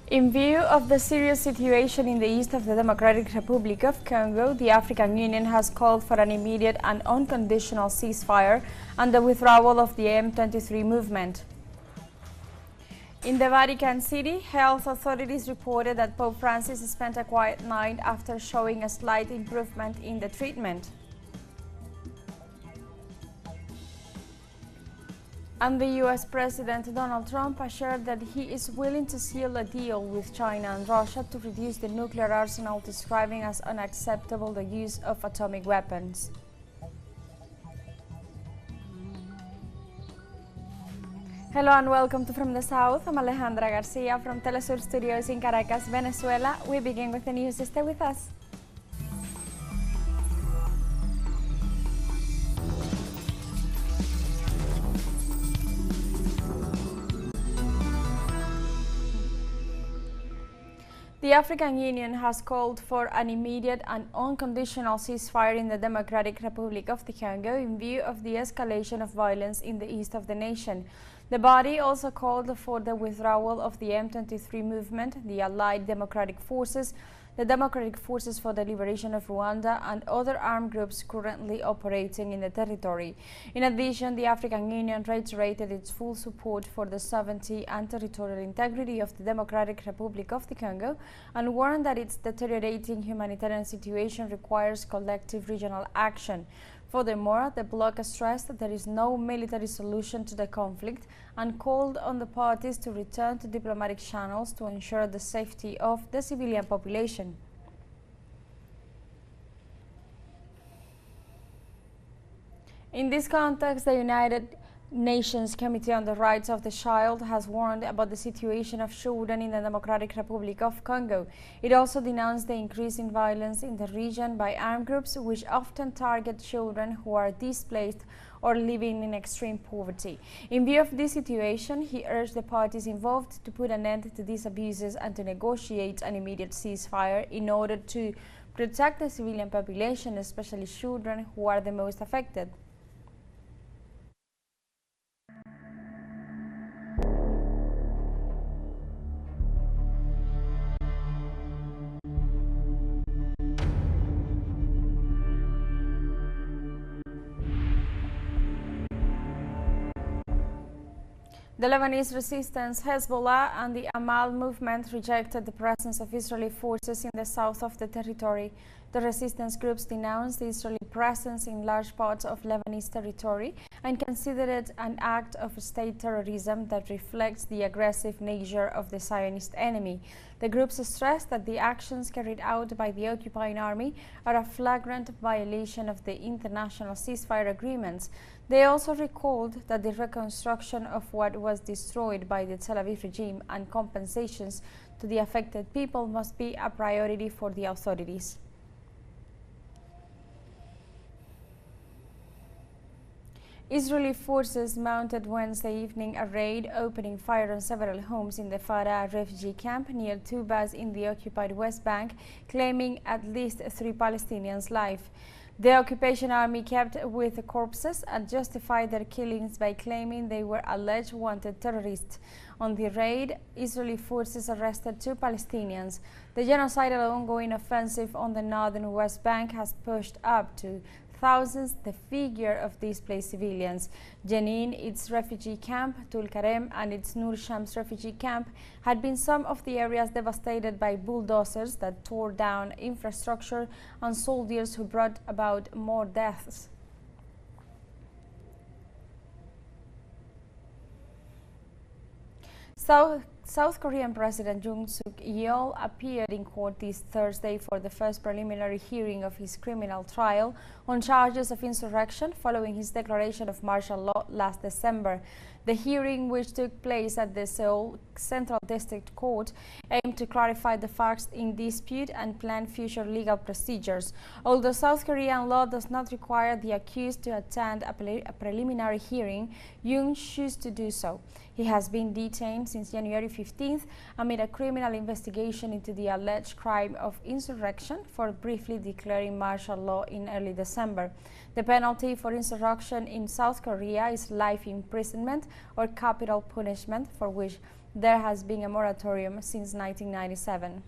In view of the serious situation in the east of the Democratic Republic of Congo, the African Union has called for an immediate and unconditional ceasefire and the withdrawal of the M23 movement. In the Vatican City, health authorities reported that Pope Francis spent a quiet night after showing a slight improvement in the treatment. And the U.S. President Donald Trump assured that he is willing to seal a deal with China and Russia to reduce the nuclear arsenal, describing as unacceptable the use of atomic weapons. Hello and welcome to From the South. I'm Alejandra Garcia from teleSUR Studios in Caracas, Venezuela. We begin with the news. Stay with us. The African Union has called for an immediate and unconditional ceasefire in the Democratic Republic of the Congo in view of the escalation of violence in the east of the nation. The body also called for the withdrawal of the M23 movement, the Allied Democratic Forces, the Democratic Forces for the Liberation of Rwanda, and other armed groups currently operating in the territory. In addition, the African Union reiterated its full support for the sovereignty and territorial integrity of the Democratic Republic of the Congo and warned that its deteriorating humanitarian situation requires collective regional action. Furthermore, the bloc stressed that there is no military solution to the conflict and called on the parties to return to diplomatic channels to ensure the safety of the civilian population. In this context, the United Nations Committee on the Rights of the Child has warned about the situation of children in the Democratic Republic of Congo. It also denounced the increase in violence in the region by armed groups which often target children who are displaced or living in extreme poverty. In view of this situation, he urged the parties involved to put an end to these abuses and to negotiate an immediate ceasefire in order to protect the civilian population, especially children who are the most affected. The Lebanese resistance, Hezbollah, and the Amal movement rejected the presence of Israeli forces in the south of the territory. The resistance groups denounced the Israeli presence in large parts of Lebanese territory and considered it an act of state terrorism that reflects the aggressive nature of the Zionist enemy. The groups stressed that the actions carried out by the occupying army are a flagrant violation of the international ceasefire agreements. They also recalled that the reconstruction of what was destroyed by the Tel Aviv regime and compensations to the affected people must be a priority for the authorities. Israeli forces mounted Wednesday evening a raid, opening fire on several homes in the Farah refugee camp near Tubas in the occupied West Bank, claiming at least 3 Palestinians' lives. The occupation army kept with the corpses and justified their killings by claiming they were alleged wanted terrorists. On the raid, Israeli forces arrested 2 Palestinians. The genocidal ongoing offensive on the northern West Bank has pushed up to thousands the figure of displaced civilians. Jenin, its refugee camp, Tulkarem, and its Nur Shams refugee camp had been some of the areas devastated by bulldozers that tore down infrastructure and soldiers who brought about more deaths. South Korean President Yoon Suk Yeol appeared in court this Thursday for the first preliminary hearing of his criminal trial on charges of insurrection following his declaration of martial law last December. The hearing, which took place at the Seoul Central District Court, aimed to clarify the facts in dispute and plan future legal procedures. Although South Korean law does not require the accused to attend a preliminary hearing, Yoon chose to do so. He has been detained since January 15th amid a criminal investigation into the alleged crime of insurrection for briefly declaring martial law in early December. The penalty for insurrection in South Korea is life imprisonment, or capital punishment, for which there has been a moratorium since 1997.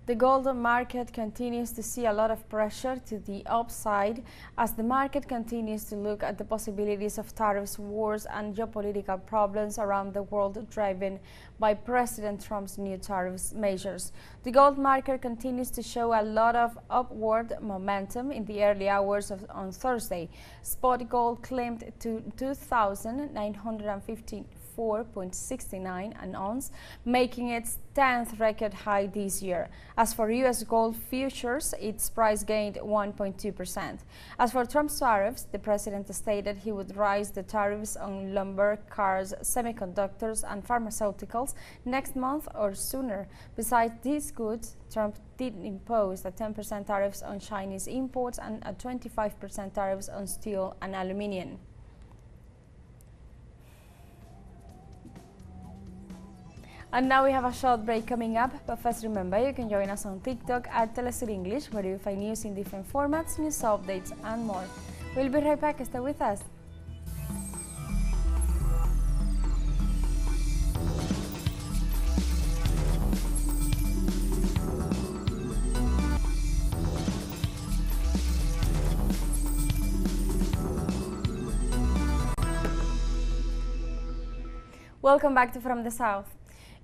The gold market continues to see a lot of pressure to the upside as the market continues to look at the possibilities of tariffs, wars and geopolitical problems around the world driven by President Trump's new tariffs measures. The gold market continues to show a lot of upward momentum in the early hours on Thursday. Spot gold climbed to $2,954.69 an ounce, making its 10th record high this year. As for U.S. gold futures, its price gained 1.2%. As for Trump's tariffs, the president stated he would raise the tariffs on lumber, cars, semiconductors and pharmaceuticals next month or sooner. Besides these goods, Trump did impose a 10% tariffs on Chinese imports and a 25% tariffs on steel and aluminum. And now we have a short break coming up, but first remember you can join us on TikTok at teleSUR English, where you'll find news in different formats, news updates and more. We'll be right back, stay with us. Welcome back to From the South.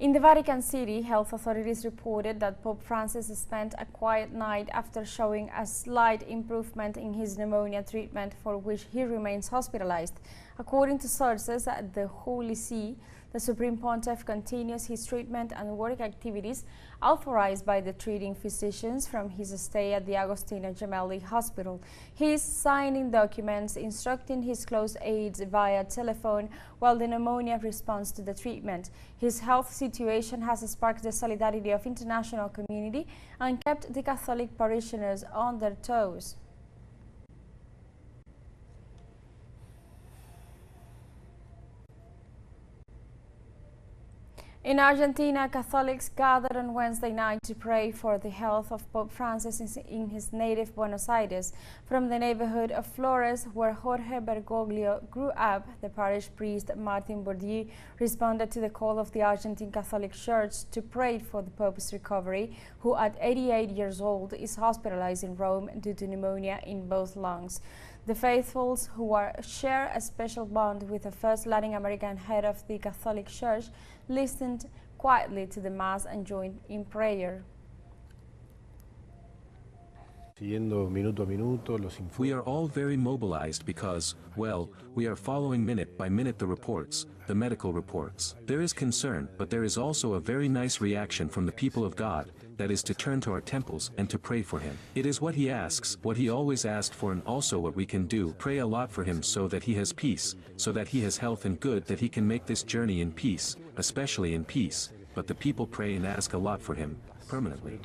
In the Vatican City, health authorities reported that Pope Francis spent a quiet night after showing a slight improvement in his pneumonia treatment, for which he remains hospitalized. According to sources at the Holy See, the Supreme Pontiff continues his treatment and work activities authorized by the treating physicians from his stay at the Agostino Gemelli Hospital. He is signing documents instructing his close aides via telephone while the pneumonia responds to the treatment. His health situation has sparked the solidarity of international community and kept the Catholic parishioners on their toes. In Argentina, Catholics gathered on Wednesday night to pray for the health of Pope Francis in his native Buenos Aires. From the neighborhood of Flores, where Jorge Bergoglio grew up, the parish priest Martin Bourdieu responded to the call of the Argentine Catholic Church to pray for the Pope's recovery, who at 88 years old is hospitalized in Rome due to pneumonia in both lungs. The faithfuls, who share a special bond with the first Latin American head of the Catholic Church, listened quietly to the Mass and joined in prayer. We are all very mobilized because, well, we are following minute by minute the reports, the medical reports. There is concern, but there is also a very nice reaction from the people of God, that is to turn to our temples and to pray for him. It is what he asks, what he always asked for, and also what we can do. Pray a lot for him so that he has peace, so that he has health and good, that he can make this journey in peace, especially in peace. But the people pray and ask a lot for him, permanently.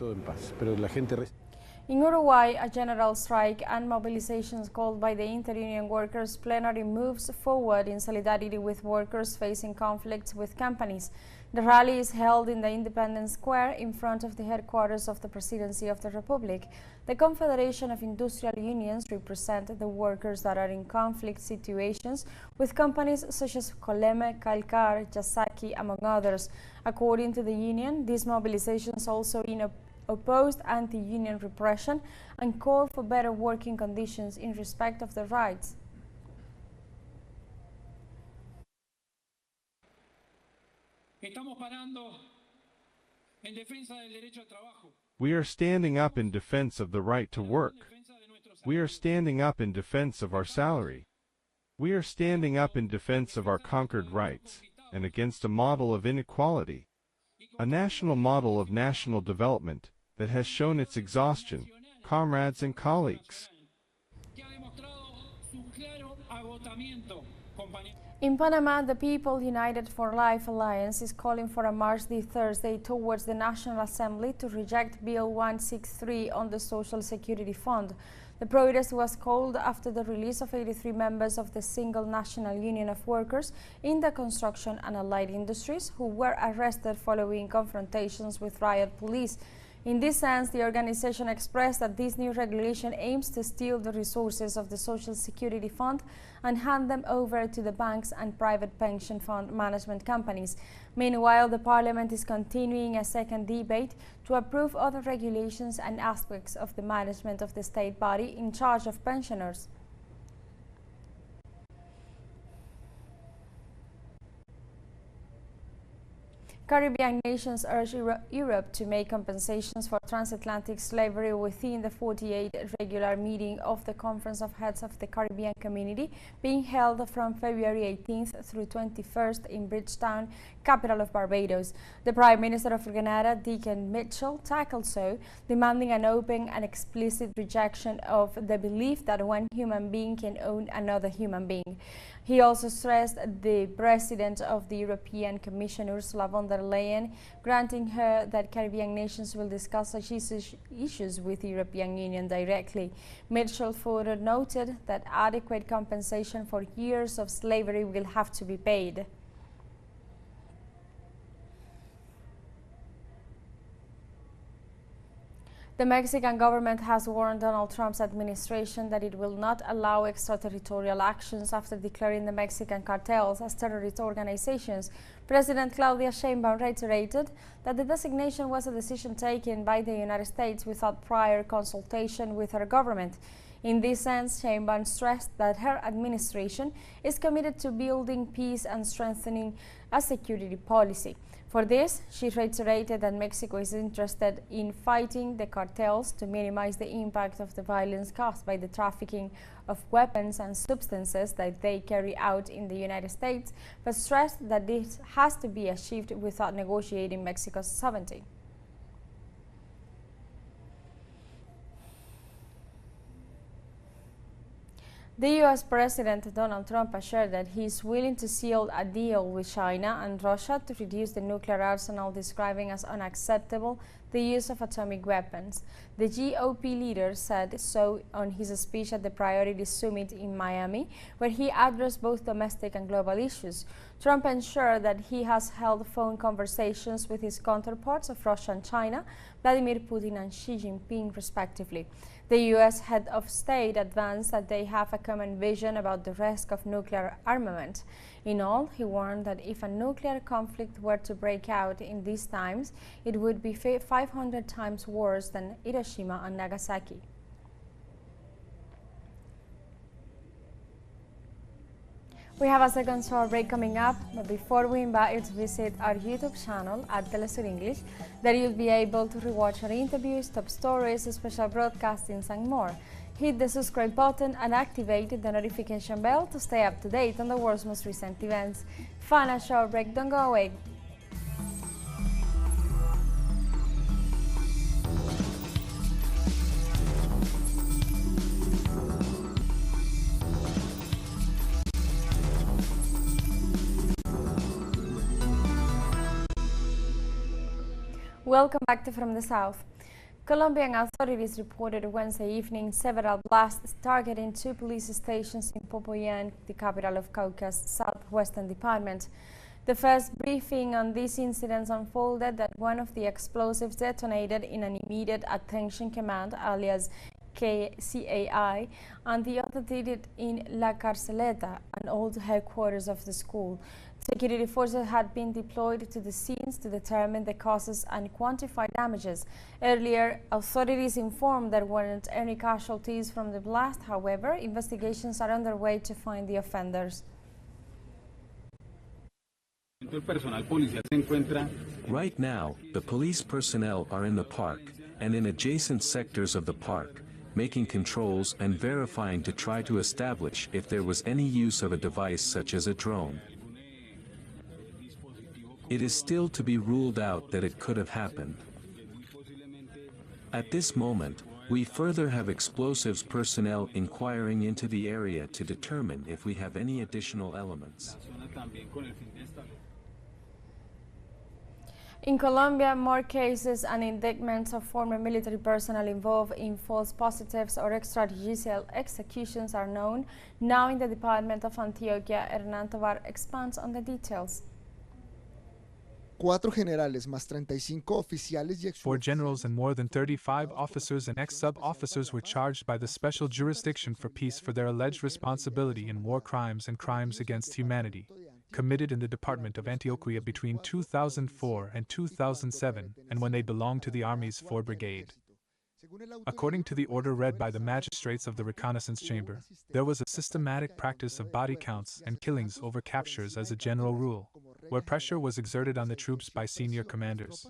In Uruguay, a general strike and mobilizations called by the Interunion Workers Plenary moves forward in solidarity with workers facing conflicts with companies. The rally is held in the Independence Square in front of the headquarters of the Presidency of the Republic. The Confederation of Industrial Unions represent the workers that are in conflict situations with companies such as Coleme, Calcar, Yasaki, among others. According to the union, these mobilizations also opposed anti-union repression and called for better working conditions in respect of their rights. We are standing up in defense of the right to work. We are standing up in defense of our salary. We are standing up in defense of our conquered rights, and against a model of inequality, a national model of national development that has shown its exhaustion, comrades and colleagues. In Panama, the People United for Life Alliance is calling for a march this Thursday towards the National Assembly to reject Bill 163 on the Social Security Fund. The protest was called after the release of 83 members of the Single National Union of Workers in the construction and allied industries who were arrested following confrontations with riot police. In this sense, the organization expressed that this new regulation aims to steal the resources of the Social Security Fund and hand them over to the banks and private pension fund management companies. Meanwhile, the Parliament is continuing a second debate to approve other regulations and aspects of the management of the state body in charge of pensioners. Caribbean nations urge Europe to make compensations for transatlantic slavery within the 48th regular meeting of the Conference of Heads of the Caribbean Community, being held from February 18th through 21st in Bridgetown, capital of Barbados. The Prime Minister of Grenada, Deacon Mitchell, tackled so, demanding an open and explicit rejection of the belief that one human being can own another human being. He also stressed the President of the European Commission, Ursula von der Leyen, granting her that Caribbean nations will discuss such issues with the European Union directly. Mitchell further noted that adequate compensation for years of slavery will have to be paid. The Mexican government has warned Donald Trump's administration that it will not allow extraterritorial actions after declaring the Mexican cartels as terrorist organizations. President Claudia Sheinbaum reiterated that the designation was a decision taken by the United States without prior consultation with her government. In this sense, Sheinbaum stressed that her administration is committed to building peace and strengthening a security policy. For this, she reiterated that Mexico is interested in fighting the cartels to minimize the impact of the violence caused by the trafficking of weapons and substances that they carry out in the United States, but stressed that this has to be achieved without negotiating Mexico's sovereignty. The U.S. President Donald Trump assured that he is willing to seal a deal with China and Russia to reduce the nuclear arsenal, describing as unacceptable the use of atomic weapons. The GOP leader said so on his speech at the Priority Summit in Miami, where he addressed both domestic and global issues. Trump ensured that he has held phone conversations with his counterparts of Russia and China, Vladimir Putin and Xi Jinping, respectively. The U.S. head of state advanced that they have a common vision about the risk of nuclear armament. In all, he warned that if a nuclear conflict were to break out in these times, it would be 500 times worse than Hiroshima and Nagasaki. We have a second short break coming up, but before we invite you to visit our YouTube channel at teleSUR English, there you'll be able to rewatch our interviews, top stories, special broadcastings and more. Hit the subscribe button and activate the notification bell to stay up to date on the world's most recent events. Final short break, don't go away. Welcome back to From the South. Colombian authorities reported Wednesday evening several blasts targeting two police stations in Popoyan, the capital of Cauca's southwestern department. The first briefing on these incidents unfolded that one of the explosives detonated in an immediate attention command, alias CAI, and the other did it in La Carceleta, an old headquarters of the school. Security forces had been deployed to the scenes to determine the causes and quantify damages. Earlier, authorities informed there weren't any casualties from the blast. However, investigations are underway to find the offenders. Right now, the police personnel are in the park and in adjacent sectors of the park, making controls and verifying to try to establish if there was any use of a device such as a drone. It is still to be ruled out that it could have happened. At this moment, we further have explosives personnel inquiring into the area to determine if we have any additional elements. In Colombia, more cases and indictments of former military personnel involved in false positives or extrajudicial executions are known. Now in the Department of Antioquia, Hernan Tovar expands on the details. 4 generales más 35 oficiales y ex. 4 generals and more than 35 officers and ex-sub-officers were charged by the Special Jurisdiction for Peace for their alleged responsibility in war crimes and crimes against humanity, committed in the Department of Antioquia between 2004 and 2007, and when they belonged to the Army's 4th Brigade. According to the order read by the magistrates of the Reconnaissance Chamber, there was a systematic practice of body counts and killings over captures as a general rule, where pressure was exerted on the troops by senior commanders.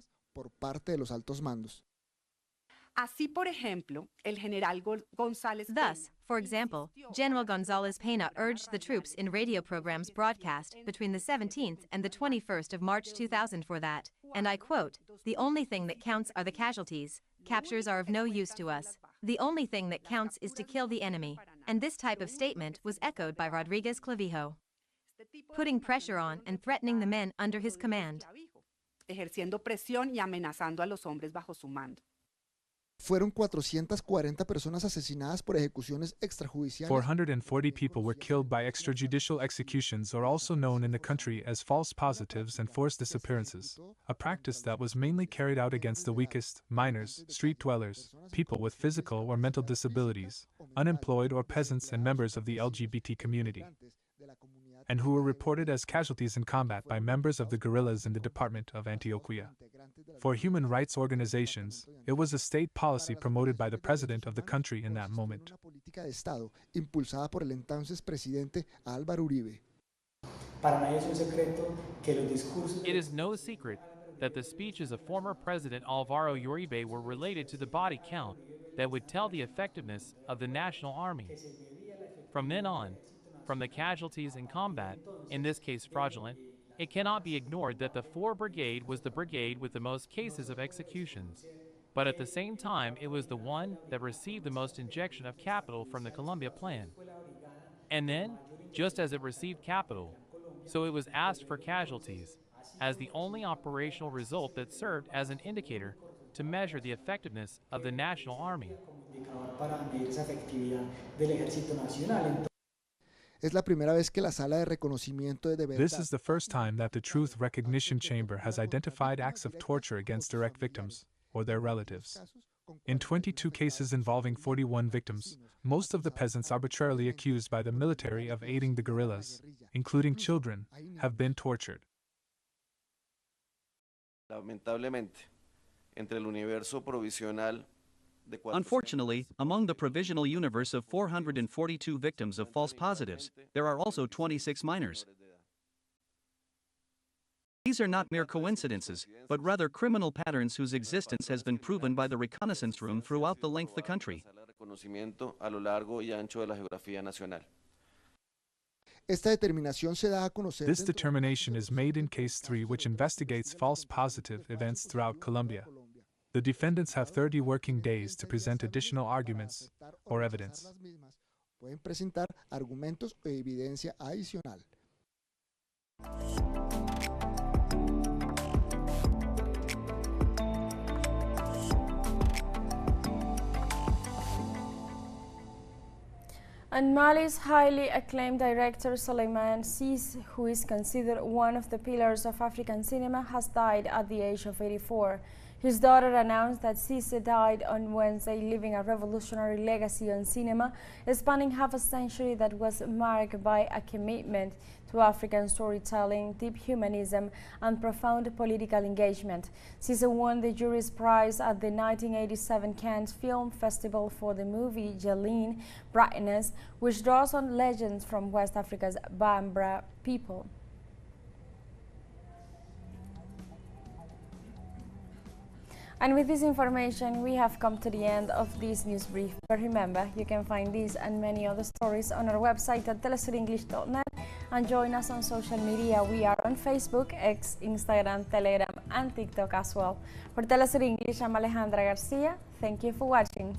Thus, for example, General González Peña urged the troops in radio programs broadcast between the 17th and the 21st of March 2004 that, and I quote, "The only thing that counts are the casualties. Captures are of no use to us. The only thing that counts is to kill the enemy." And this type of statement was echoed by Rodríguez Clavijo, putting pressure on and threatening the men under his command. Ejerciendo presión y amenazando a los hombres bajo su mando. Fueron 440 personas asesinadas por ejecuciones extrajudiciales. 440 people were killed by extrajudicial executions, or also known in the country as false positives and forced disappearances, a practice that was mainly carried out against the weakest, minors, street dwellers, people with physical or mental disabilities, unemployed or peasants and members of the LGBT community, and who were reported as casualties in combat by members of the guerrillas in the Department of Antioquia. For human rights organizations, it was a state policy promoted by the president of the country in that moment. It is no secret that the speeches of former President Álvaro Uribe were related to the body count that would tell the effectiveness of the National Army. From then on, from the casualties in combat, in this case fraudulent, it cannot be ignored that the 4th Brigade was the brigade with the most cases of executions. But at the same time, it was the one that received the most injection of capital from the Colombia Plan. And then, just as it received capital, so it was asked for casualties, as the only operational result that served as an indicator to measure the effectiveness of the National Army. Es la primera vez que la sala de reconocimiento de verdad. This is the first time that the Truth Recognition Chamber has identified acts of torture against direct victims, or their relatives. In 22 cases involving 41 victims, most of the peasants arbitrarily accused by the military of aiding the guerrillas, including children, have been tortured. Lamentablemente, entre el universo provisional. Unfortunately, among the provisional universe of 442 victims of false positives, there are also 26 minors. These are not mere coincidences, but rather criminal patterns whose existence has been proven by the reconnaissance room throughout the length of the country. This determination is made in Case 3, which investigates false positive events throughout Colombia. The defendants have 30 working days to present additional arguments or evidence. Pueden presentar argumentos o evidencia adicional. And Mali's highly acclaimed director Souleymane Cissé, who is considered one of the pillars of African cinema, has died at the age of 84. His daughter announced that Cissé died on Wednesday, leaving a revolutionary legacy on cinema, spanning half a century that was marked by a commitment to African storytelling, deep humanism, and profound political engagement. Cissé won the jury's prize at the 1987 Cannes Film Festival for the movie Jeline Brightness, which draws on legends from West Africa's Bambara people. And with this information, we have come to the end of this news brief. But remember, you can find these and many other stories on our website at telesurenglish.net, and join us on social media. We are on Facebook, X, Instagram, Telegram, and TikTok as well. For TeleSUR English, I'm Alejandra Garcia. Thank you for watching.